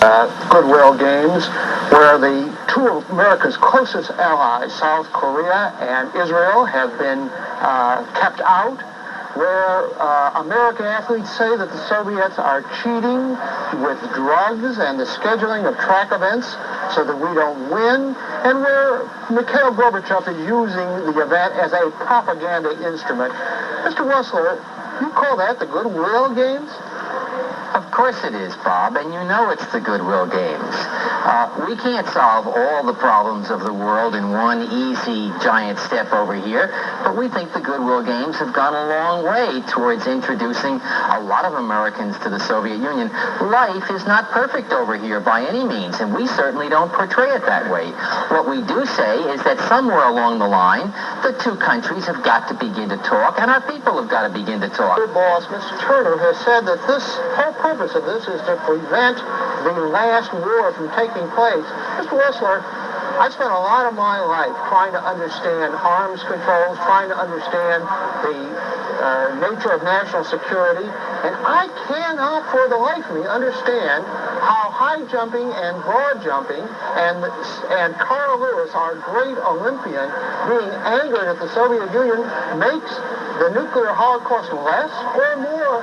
Goodwill games, where the two of America's closest allies, South Korea and Israel, have been kept out, where American athletes say that the Soviets are cheating with drugs and the scheduling of track events so that we don't win, and where Mikhail Gorbachev is using the event as a propaganda instrument. Mr. Wessler, you call that the Goodwill Games? Of course it is, Bob, and you know it's the Goodwill Games. We can't solve all the problems of the world in one easy giant step over here, but we think the Goodwill Games have gone a long way towards introducing a lot of Americans to the Soviet Union. Life is not perfect over here by any means, and we certainly don't portray it that way. What we do say is that somewhere along the line, the two countries have got to begin to talk, and our people have got to begin to talk. Your boss, Mr. Turner, has said that this whole purpose of this is to prevent the last war from taking place. Mr. Wessler, I spent a lot of my life trying to understand arms controls, trying to understand the nature of national security, and I cannot for the life of me understand how high jumping and broad jumping and Carl Lewis, our great Olympian, being angered at the Soviet Union makes the nuclear holocaust less or more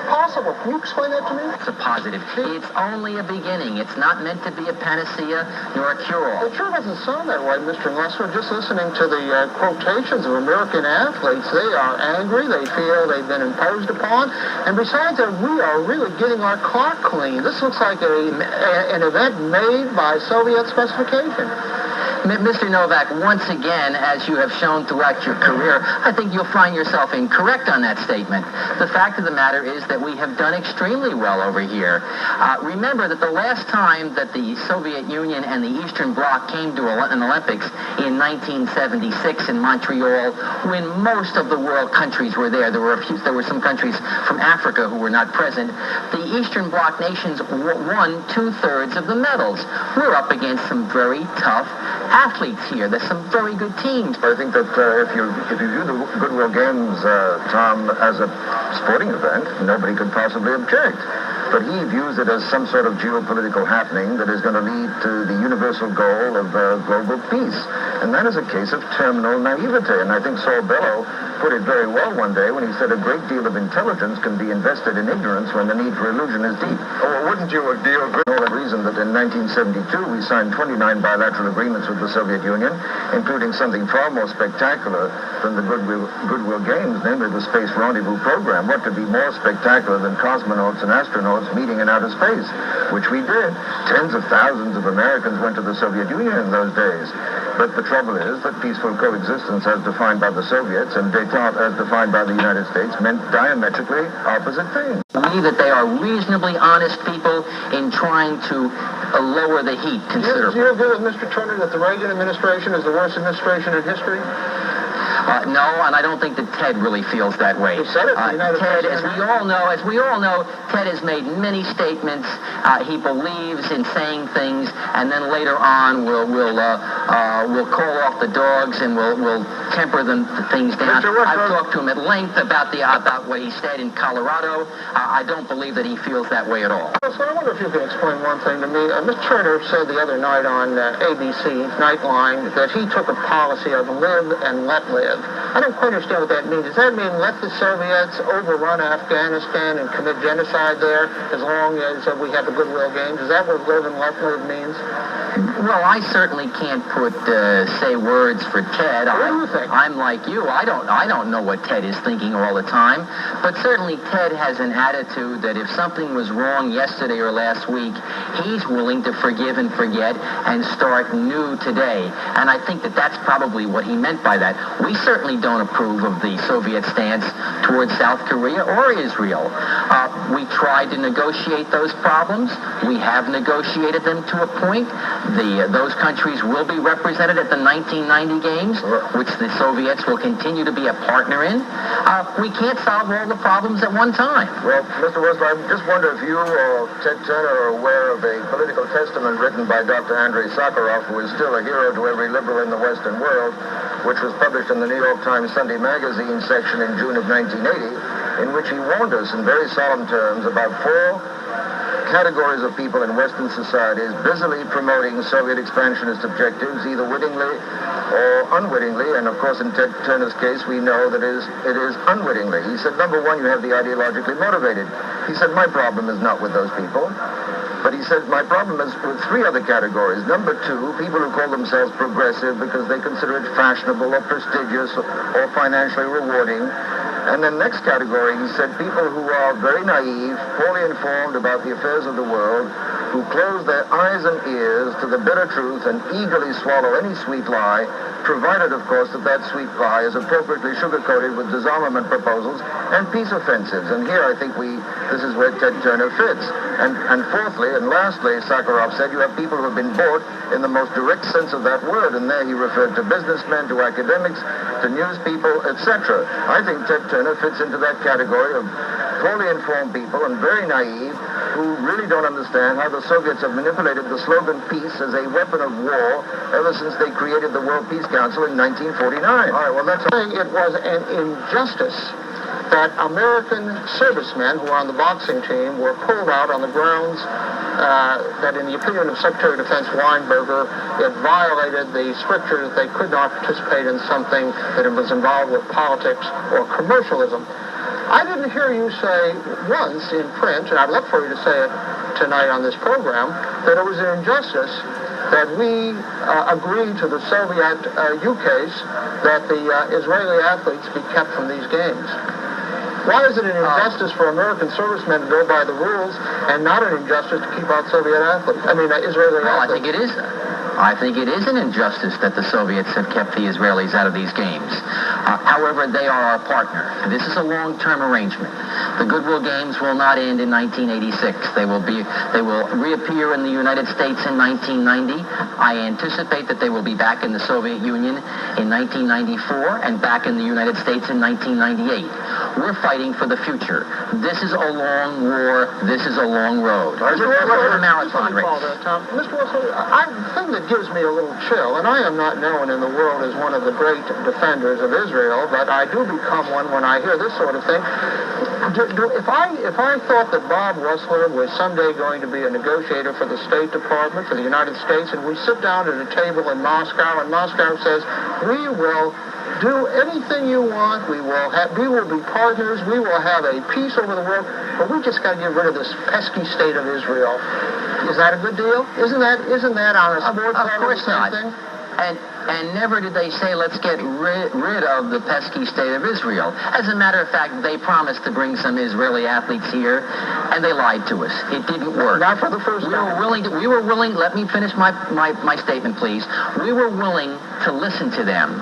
possible. Can you explain that to me? It's a positive. It's only a beginning. It's not meant to be a panacea nor a cure-all. It sure doesn't sound that way, Mr. Wessler. Just listening to the quotations of American athletes, they are angry. They feel they've been imposed upon. And besides that, we are really getting our clock clean. This looks like an event made by Soviet specification. Mr. Novak, once again, as you have shown throughout your career, I think you'll find yourself incorrect on that statement. The fact of the matter is that we have done extremely well over here. Remember that the last time that the Soviet Union and the Eastern Bloc came to an Olympics in 1976 in Montreal, when most of the world countries were there. There were some countries from Africa who were not present. The Eastern Bloc nations won 2/3 of the medals. We're up against some very tough athletes here. There's some very good teams. I think that if you view the Goodwill Games, Tom, as a sporting event, nobody could possibly object. But he views it as some sort of geopolitical happening that is going to lead to the universal goal of global peace. And that is a case of terminal naivete. And I think Saul Bellow put it very well one day when he said a great deal of intelligence can be invested in ignorance when the need for illusion is deep. Oh, wouldn't you agree with the reason that in 1972 we signed 29 bilateral agreements with the Soviet Union, including something far more spectacular than the Goodwill Games, namely the Space Rendezvous program. What could be more spectacular than cosmonauts and astronauts meeting in outer space, which we did. Tens of thousands of Americans went to the Soviet Union in those days. But the trouble is that peaceful coexistence as defined by the Soviets and détente as defined by the United States meant diametrically opposite things. I believe that they are reasonably honest people in trying to lower the heat considerably. Do you agree with Mr. Turner that the Reagan administration is the worst administration in history? No, and I don't think that Ted really feels that way. He said it. Ted, as we all know, Ted has made many statements. He believes in saying things, and then later on we'll call off the dogs and we'll temper the things down. I've talked to him at length about what he said in Colorado. I don't believe that he feels that way at all. So I wonder if you can explain one thing to me. Mr. Turner said the other night on ABC Nightline that he took a policy of live and let live. I don't quite understand what that means. Does that mean let the Soviets overrun Afghanistan and commit genocide there as long as we have the Goodwill Games? Is that what live and let live means? Well, I certainly can't say words for Ted. What do you think? I'm like you. I don't know what Ted is thinking all the time. But certainly Ted has an attitude that if something was wrong yesterday or last week, he's willing to forgive and forget and start new today. And I think that that's probably what he meant by that. We certainly don't approve of the Soviet stance towards South Korea or Israel. We tried to negotiate those problems. We have negotiated them to a point. Those countries will be represented at the 1990 Games, which the Soviets will continue to be a partner in. We can't solve all the problems at one time. Well, Mr. Wessler, I just wonder if you or Ted Turner are aware of a political testament written by Dr. Andrei Sakharov, who is still a hero to every liberal in the Western world, which was published in the New York Times Sunday Magazine section in June of 1980, in which he warned us in very solemn terms about four categories of people in Western societies busily promoting Soviet expansionist objectives, either wittingly or unwittingly. And of course, in Ted Turner's case, we know that it is unwittingly. He said, number one, you have the ideologically motivated. He said, my problem is not with those people. But he said, my problem is with three other categories. Number two, people who call themselves progressive because they consider it fashionable or prestigious or financially rewarding. And then next category, he said, people who are very naive, poorly informed about the affairs of the world, who close their eyes and ears to the bitter truth and eagerly swallow any sweet lie, provided, of course, that that sweet lie is appropriately sugar-coated with disarmament proposals and peace offensives. And here I think this is where Ted Turner fits. And fourthly, and lastly, Sakharov said, you have people who have been bought in the most direct sense of that word. And there he referred to businessmen, to academics, to news people, etc. I think Ted Turner fits into that category of poorly informed people and very naive who really don't understand how the Soviets have manipulated the slogan peace as a weapon of war ever since they created the World Peace Council in 1949. All right, well, that's saying it was an injustice that American servicemen who were on the boxing team were pulled out on the grounds that, in the opinion of Secretary of Defense Weinberger, it violated the stricture that they could not participate in something that was involved with politics or commercialism. I didn't hear you say once in print, and I'd love for you to say it tonight on this program, that it was an injustice that we agreed to the Soviet ukase that the Israeli athletes be kept from these games. Why is it an injustice for American servicemen to go by the rules and not an injustice to keep out Soviet athletes? Israeli athletes. I think it is. I think it is an injustice that the Soviets have kept the Israelis out of these games. However, they are our partner. This is a long-term arrangement. The Goodwill Games will not end in 1986. They will reappear in the United States in 1990. I anticipate that they will be back in the Soviet Union in 1994 and back in the United States in 1998. We're fighting for the future. This is a long war. This is a long road. Mr. We're a marathon race. Mr. Wilson, the thing that gives me a little chill, and I am not known in the world as one of the great defenders of Israel, but I do become one when I hear this sort of thing. If I thought that Bob Russler was someday going to be a negotiator for the State Department, for the United States, and we sit down at a table in Moscow, and Moscow says, we will do anything you want, we will be partners, we will have a peace over the world, but we just got to get rid of this pesky state of Israel. Is that a good deal? Isn't that on a sport Of course not. thing? And never did they say, let's get rid of the pesky state of Israel. As a matter of fact, they promised to bring some Israeli athletes here, and they lied to us. It didn't work. Not for the first time. We were willing, let me finish my statement, please. We were willing to listen to them.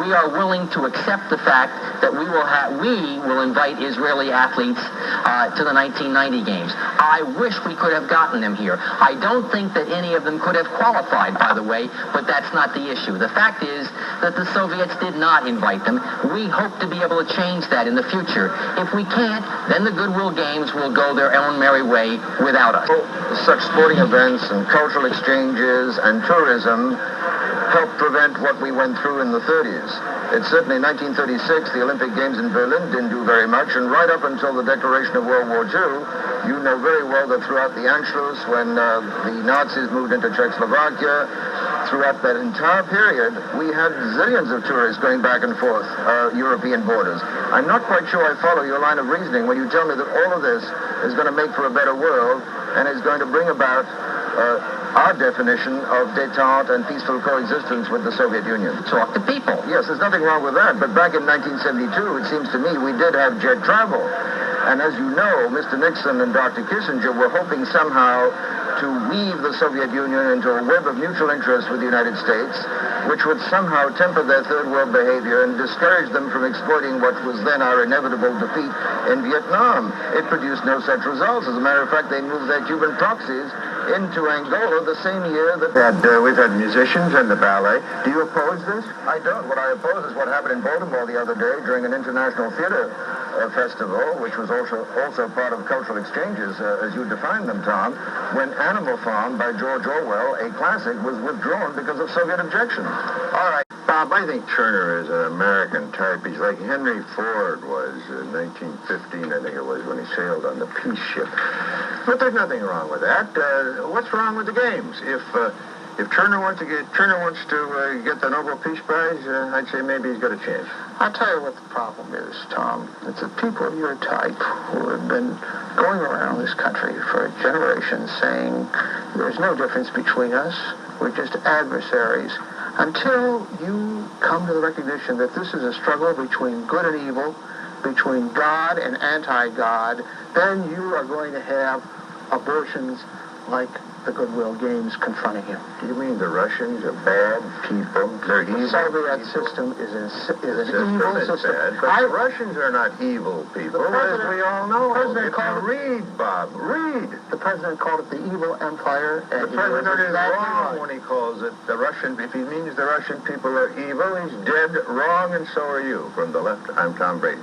We are willing to accept the fact that we will invite Israeli athletes to the 1990 games. I wish we could have gotten them here. I don't think that any of them could have qualified, by the way, but that's not the issue. The fact is that the Soviets did not invite them. We hope to be able to change that in the future. If we can't, then the Goodwill Games will go their own merry way without us. Such sporting events and cultural exchanges and tourism helped prevent what we went through in the 30s. It's certainly 1936, the Olympic Games in Berlin didn't do very much, and right up until the declaration of World War II, you know very well that throughout the Anschluss, when the Nazis moved into Czechoslovakia, throughout that entire period, we had zillions of tourists going back and forth, European borders. I'm not quite sure I follow your line of reasoning when you tell me that all of this is going to make for a better world and is going to bring about our definition of détente and peaceful coexistence with the Soviet Union. Talk to people. Yes, there's nothing wrong with that. But back in 1972, it seems to me, we did have jet travel. And as you know, Mr. Nixon and Dr. Kissinger were hoping somehow to weave the Soviet Union into a web of mutual interest with the United States, which would somehow temper their third world behavior and discourage them from exploiting what was then our inevitable defeat in Vietnam. It produced no such results. As a matter of fact, they moved their Cuban proxies into Angola the same year that... We've had musicians and the ballet. Do you oppose this? I don't. What I oppose is what happened in Baltimore the other day during an international theater festival, which was also part of cultural exchanges, as you defined them, Tom, when Animal Farm by George Orwell, a classic, was withdrawn because of Soviet objections. All right. Bob, I think Turner is an American type. He's like Henry Ford was in 1915, I think it was, when he sailed on the peace ship. But there's nothing wrong with that. What's wrong with the games? If Turner wants to get the Nobel Peace Prize, I'd say maybe he's got a chance. I'll tell you what the problem is, Tom. It's the people of your type who have been going around this country for generations saying there's no difference between us. We're just adversaries. Until you come to the recognition that this is a struggle between good and evil, between God and anti-God, then you are going to have abortions like the Goodwill Games confronting you. Do you mean the Russians are bad people? They're evil. The Soviet system is an evil system. Bad, but the Russians are not evil people, as we all know. Read, Bob, read. The president called it the evil empire. The president is wrong when he calls it the Russian. If he means the Russian people are evil, he's dead wrong, and so are you. From the left, I'm Tom Braden.